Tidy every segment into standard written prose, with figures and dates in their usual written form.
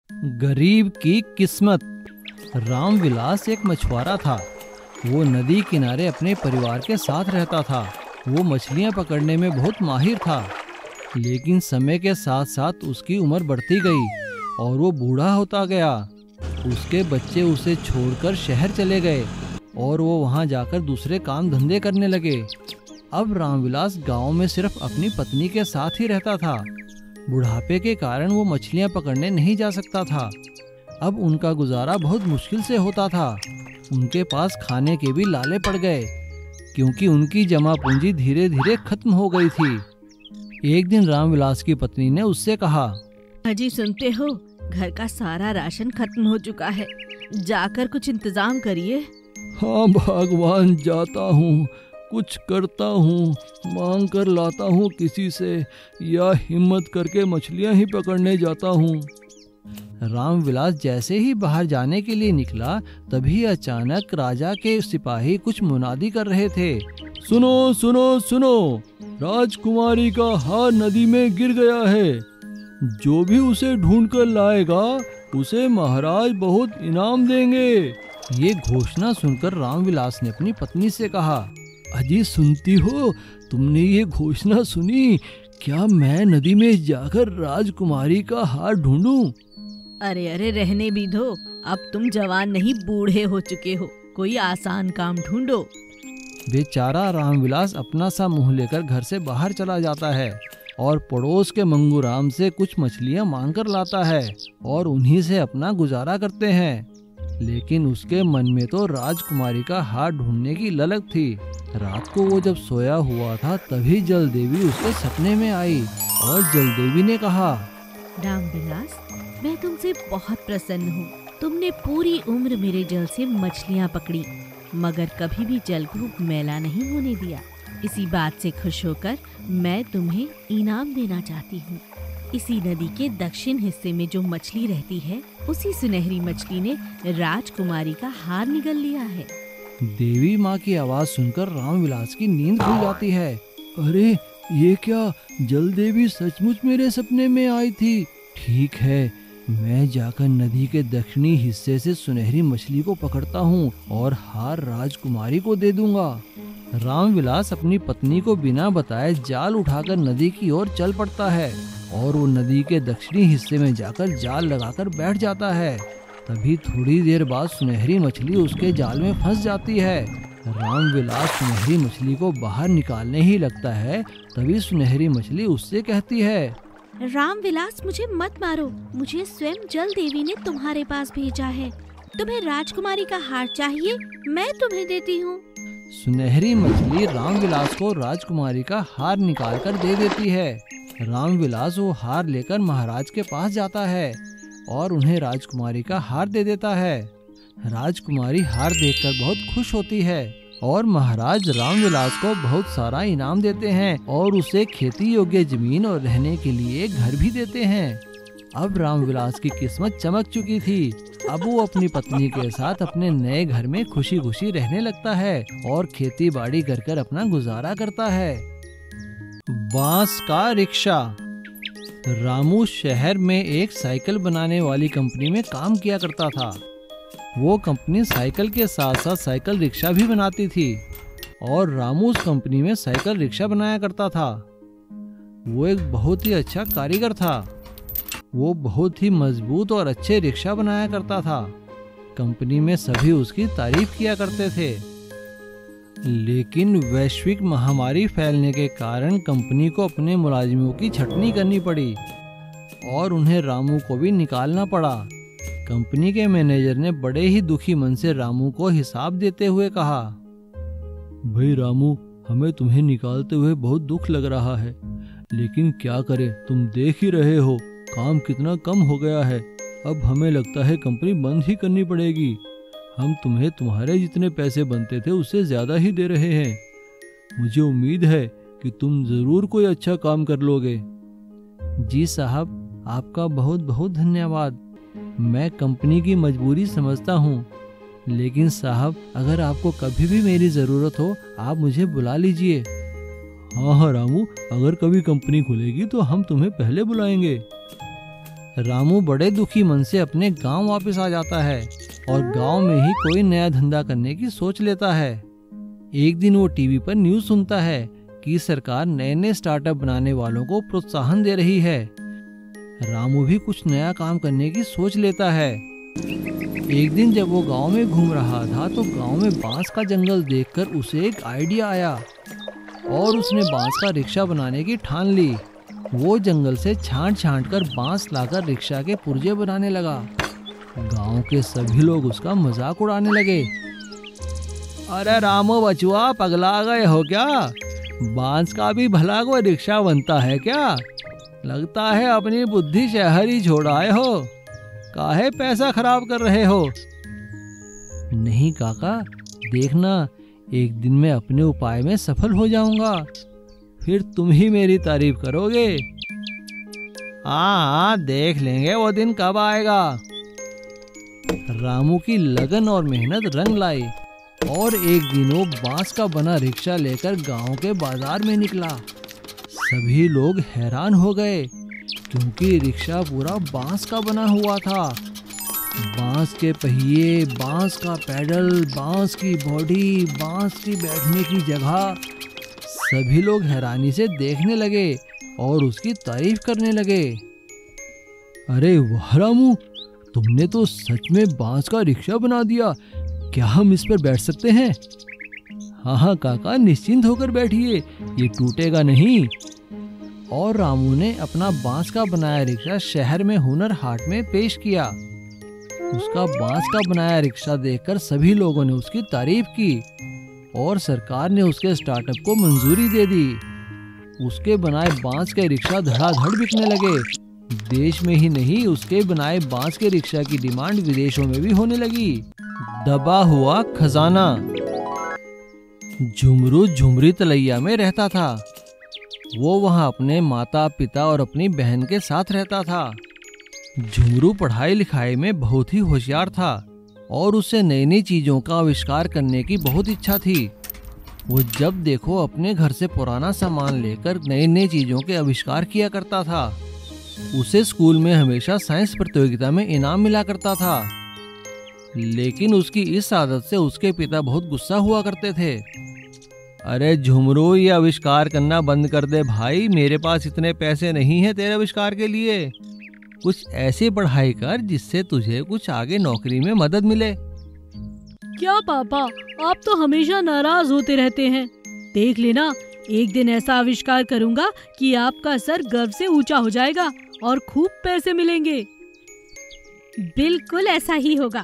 गरीब की किस्मत। रामविलास एक मछुआरा था। वो नदी किनारे अपने परिवार के साथ रहता था। वो मछलियां पकड़ने में बहुत माहिर था, लेकिन समय के साथ साथ उसकी उम्र बढ़ती गई और वो बूढ़ा होता गया। उसके बच्चे उसे छोड़कर शहर चले गए और वो वहां जाकर दूसरे काम धंधे करने लगे। अब रामविलास गांव में सिर्फ अपनी पत्नी के साथ ही रहता था। बुढ़ापे के कारण वो मछलियां पकड़ने नहीं जा सकता था। अब उनका गुजारा बहुत मुश्किल से होता था। उनके पास खाने के भी लाले पड़ गए, क्योंकि उनकी जमा पूंजी धीरे धीरे खत्म हो गई थी। एक दिन रामविलास की पत्नी ने उससे कहा, अजी सुनते हो, घर का सारा राशन खत्म हो चुका है, जाकर कुछ इंतजाम करिए। हाँ भगवान, जाता हूँ, कुछ करता हूँ, मांग कर लाता हूँ किसी से, या हिम्मत करके मछलियाँ ही पकड़ने जाता हूँ। रामविलास जैसे ही बाहर जाने के लिए निकला, तभी अचानक राजा के सिपाही कुछ मुनादी कर रहे थे। सुनो सुनो सुनो, राजकुमारी का हार नदी में गिर गया है। जो भी उसे ढूंढ कर लाएगा, उसे महाराज बहुत इनाम देंगे। ये घोषणा सुनकर रामविलास ने अपनी पत्नी से कहा, अजी सुनती हो, तुमने ये घोषणा सुनी? क्या मैं नदी में जाकर राजकुमारी का हार ढूंढूं? अरे अरे, रहने भी दो, अब तुम जवान नहीं बूढ़े हो चुके हो, कोई आसान काम ढूंढो। बेचारा रामविलास अपना सा मुंह लेकर घर से बाहर चला जाता है और पड़ोस के मंगूराम से कुछ मछलियां मांग कर लाता है और उन्हीं से अपना गुजारा करते हैं। लेकिन उसके मन में तो राजकुमारी का हार ढूंढने की ललक थी। रात को वो जब सोया हुआ था, तभी जल देवी उसके सपने में आई और जल देवी ने कहा, रामविलास, मैं तुमसे बहुत प्रसन्न हूँ। तुमने पूरी उम्र मेरे जल से मछलियाँ पकड़ी, मगर कभी भी जल को मैला नहीं होने दिया। इसी बात से खुश होकर मैं तुम्हें इनाम देना चाहती हूँ। इसी नदी के दक्षिण हिस्से में जो मछली रहती है, उसी सुनहरी मछली ने राजकुमारी का हार निगल लिया है। देवी माँ की आवाज सुनकर रामविलास की नींद खुल जाती है। अरे ये क्या, जल देवी सचमुच मेरे सपने में आई थी। ठीक है, मैं जाकर नदी के दक्षिणी हिस्से से सुनहरी मछली को पकड़ता हूँ और हार राजकुमारी को दे दूंगा। रामविलास अपनी पत्नी को बिना बताए जाल उठाकर नदी की ओर चल पड़ता है और वो नदी के दक्षिणी हिस्से में जाकर जाल लगाकर बैठ जाता है। तभी थोड़ी देर बाद सुनहरी मछली उसके जाल में फंस जाती है। रामविलास सुनहरी मछली को बाहर निकालने ही लगता है, तभी सुनहरी मछली उससे कहती है, रामविलास, मुझे मत मारो, मुझे स्वयं जल देवी ने तुम्हारे पास भेजा है। तुम्हें राजकुमारी का हार चाहिए, मैं तुम्हें देती हूँ। सुनहरी मछली रामविलास को राजकुमारी का हार निकाल कर दे देती है। रामविलास वो हार लेकर महाराज के पास जाता है और उन्हें राजकुमारी का हार दे देता है। राजकुमारी हार देखकर बहुत खुश होती है और महाराज रामविलास को बहुत सारा इनाम देते हैं और उसे खेती योग्य जमीन और रहने के लिए घर भी देते हैं। अब रामविलास की किस्मत चमक चुकी थी। अब वो अपनी पत्नी के साथ अपने नए घर में खुशी खुशी रहने लगता है और खेती बाड़ी कर अपना गुजारा करता है। बांस का रिक्शा। रामू शहर में एक साइकिल बनाने वाली कंपनी में काम किया करता था। वो कंपनी साइकिल के साथ साथ साइकिल रिक्शा भी बनाती थी और रामू उस कंपनी में साइकिल रिक्शा बनाया करता था। वो एक बहुत ही अच्छा कारीगर था। वो बहुत ही मजबूत और अच्छे रिक्शा बनाया करता था। कंपनी में सभी उसकी तारीफ किया करते थे। लेकिन वैश्विक महामारी फैलने के कारण कंपनी को अपने मुलाजिमों की छटनी करनी पड़ी और उन्हें रामू को भी निकालना पड़ा। कंपनी के मैनेजर ने बड़े ही दुखी मन से रामू को हिसाब देते हुए कहा, भाई रामू, हमें तुम्हें निकालते हुए बहुत दुख लग रहा है, लेकिन क्या करें, तुम देख ही रहे हो काम कितना कम हो गया है। अब हमें लगता है कंपनी बंद ही करनी पड़ेगी। हम तुम्हें तुम्हारे जितने पैसे बनते थे उससे ज्यादा ही दे रहे हैं। मुझे उम्मीद है कि तुम जरूर कोई अच्छा काम कर लोगे। जी साहब, आपका बहुत बहुत धन्यवाद। मैं कंपनी की मजबूरी समझता हूँ, लेकिन साहब अगर आपको कभी भी मेरी ज़रूरत हो, आप मुझे बुला लीजिए। हाँ हाँ रामू, अगर कभी कंपनी खुलेगी तो हम तुम्हें पहले बुलाएंगे। रामू बड़े दुखी मन से अपने गांव वापस आ जाता है और गांव में ही कोई नया धंधा करने की सोच लेता है। एक दिन वो टीवी पर न्यूज़ सुनता है कि सरकार नए नए स्टार्टअप बनाने वालों को प्रोत्साहन दे रही है। रामू भी कुछ नया काम करने की सोच लेता है। एक दिन जब वो गांव में घूम रहा था तो गांव में बांस का जंगल देखकर उसे एक आइडिया आया और उसने बांस का रिक्शा बनाने की ठान ली। वो जंगल से छांट छांट कर बांस लाकर रिक्शा के पुर्जे बनाने लगा। गांव के सभी लोग उसका मजाक उड़ाने लगे। अरे रामू बचुआ, पगला गए हो क्या? बांस का भी भला कोई रिक्शा बनता है क्या? लगता है अपनी बुद्धि शहर ही छोड़ आए हो। काहे पैसा खराब कर रहे हो? नहीं काका, देखना एक दिन मैं अपने उपाय में सफल हो जाऊंगा, फिर तुम ही मेरी तारीफ करोगे। हाँ, देख लेंगे वो दिन कब आएगा। रामू की लगन और मेहनत रंग लाई और एक दिन वो बांस का बना रिक्शा लेकर गांव के बाजार में निकला। सभी लोग हैरान हो गए क्योंकि रिक्शा पूरा बांस का बना हुआ था। बांस के पहिए, बांस का पैडल, बांस की बॉडी, बांस की बैठने की जगह। सभी लोग हैरानी से देखने लगे और उसकी तारीफ करने लगे। अरे वाह रामू, तुमने तो सच में बांस का रिक्शा बना दिया। क्या हम इस पर बैठ सकते हैं? हाँ हाँ काका, निश्चिंत होकर बैठिए, ये टूटेगा नहीं। और रामू ने अपना बांस का बनाया रिक्शा शहर में हुनर हाट में पेश किया। उसका बांस का बनाया रिक्शा देखकर सभी लोगों ने उसकी तारीफ की और सरकार ने उसके स्टार्टअप को मंजूरी दे दी। उसके बनाए बांस के रिक्शा धड़ाधड़ बिकने लगे। देश में ही नहीं, उसके बनाए बांस के रिक्शा की डिमांड विदेशों में भी होने लगी। दबा हुआ खजाना। झुमरू झुमरी तलैया में रहता था। वो वहाँ अपने माता पिता और अपनी बहन के साथ रहता था। झुमरू पढ़ाई लिखाई में बहुत ही होशियार था और उसे नई नई चीजों का आविष्कार करने की बहुत इच्छा थी। वो जब देखो अपने घर से पुराना सामान लेकर नई नई चीजों के आविष्कार किया करता था। उसे स्कूल में हमेशा साइंस प्रतियोगिता में इनाम मिला करता था। लेकिन उसकी इस आदत से उसके पिता बहुत गुस्सा हुआ करते थे। अरे झुमरू, ये आविष्कार करना बंद कर दे भाई, मेरे पास इतने पैसे नहीं हैं तेरे आविष्कार के लिए। कुछ ऐसी पढ़ाई कर जिससे तुझे कुछ आगे नौकरी में मदद मिले। क्या पापा, आप तो हमेशा नाराज होते रहते हैं। देख लेना, एक दिन ऐसा आविष्कार करूंगा कि आपका सर गर्व से ऊंचा हो जाएगा और खूब पैसे मिलेंगे। बिल्कुल ऐसा ही होगा।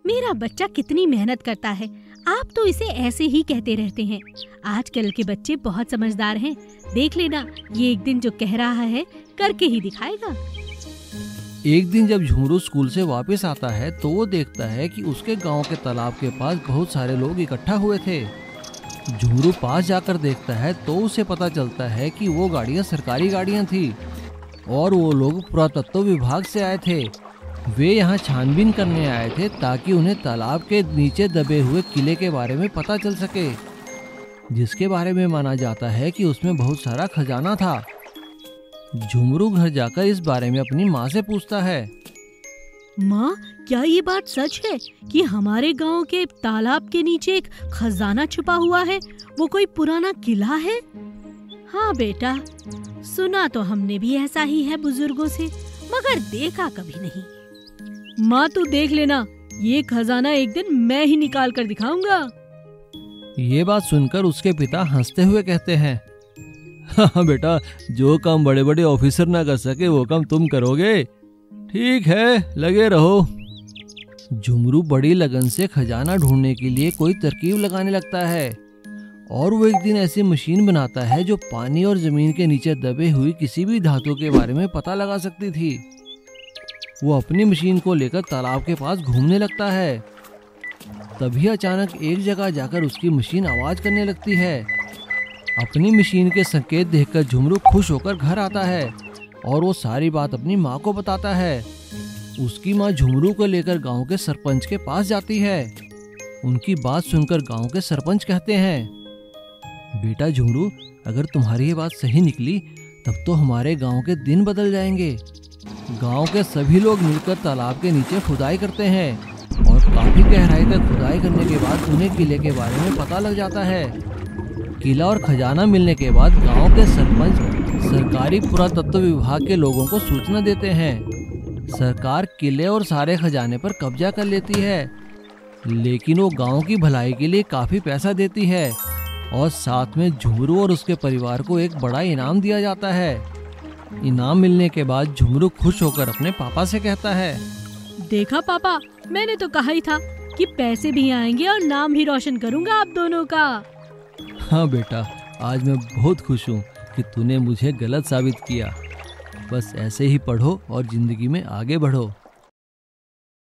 मेरा बच्चा कितनी मेहनत करता है, आप तो इसे ऐसे ही कहते रहते हैं। आजकल के बच्चे बहुत समझदार हैं। देख लेना, ये एक दिन जो कह रहा है करके ही दिखाएगा। एक दिन जब झुमरू स्कूल से वापस आता है तो वो देखता है कि उसके गांव के तालाब के पास बहुत सारे लोग इकट्ठा हुए थे। झुमरू पास जाकर देखता है तो उसे पता चलता है कि वो गाड़ियां सरकारी गाड़ियां थी और वो लोग पुरातत्व विभाग से आए थे। वे यहाँ छानबीन करने आए थे ताकि उन्हें तालाब के नीचे दबे हुए किले के बारे में पता चल सके, जिसके बारे में माना जाता है कि उसमें बहुत सारा खजाना था। झुमरू घर जाकर इस बारे में अपनी माँ से पूछता है। माँ, क्या ये बात सच है कि हमारे गांव के तालाब के नीचे एक खजाना छुपा हुआ है? वो कोई पुराना किला है? हाँ बेटा, सुना तो हमने भी ऐसा ही है बुजुर्गों से, मगर देखा कभी नहीं। माँ तू देख लेना, ये खजाना एक दिन मैं ही निकाल कर दिखाऊंगा। ये बात सुनकर उसके पिता हंसते हुए कहते हैं, हाँ बेटा, जो काम बड़े बड़े ऑफिसर ना कर सके वो काम तुम करोगे। ठीक है, लगे रहो। झुमरू बड़ी लगन से खजाना ढूंढने के लिए कोई तरकीब लगाने लगता है और वो एक दिन ऐसी मशीन बनाता है जो पानी और जमीन के नीचे दबे हुई किसी भी धातु के बारे में पता लगा सकती थी। वो अपनी मशीन को लेकर तालाब के पास घूमने लगता है। तभी अचानक एक जगह जाकर उसकी मशीन आवाज करने लगती है। अपनी मशीन के संकेत देखकर झुमरू खुश होकर घर आता है और वो सारी बात अपनी माँ को बताता है। उसकी माँ झुमरू को लेकर गांव के सरपंच के पास जाती है। उनकी बात सुनकर गांव के सरपंच कहते हैं, बेटा झुमरू, अगर तुम्हारी ये बात सही निकली तब तो हमारे गांव के दिन बदल जाएंगे। गांव के सभी लोग मिलकर तालाब के नीचे खुदाई करते हैं और काफी गहराई तक खुदाई करने के बाद उन्हें किले के बारे में पता लग जाता है। किला और खजाना मिलने के बाद गांव के सरपंच सरकारी पुरातत्व विभाग के लोगों को सूचना देते हैं। सरकार किले और सारे खजाने पर कब्जा कर लेती है, लेकिन वो गांव की भलाई के लिए काफी पैसा देती है और साथ में झुमरू और उसके परिवार को एक बड़ा इनाम दिया जाता है। इनाम मिलने के बाद झुमरू खुश होकर अपने पापा से कहता है, देखा पापा, मैंने तो कहा ही था कि पैसे भी आएंगे और नाम भी रोशन करूंगा आप दोनों का। हाँ बेटा, आज मैं बहुत खुश हूँ कि तूने मुझे गलत साबित किया। बस ऐसे ही पढ़ो और जिंदगी में आगे बढ़ो।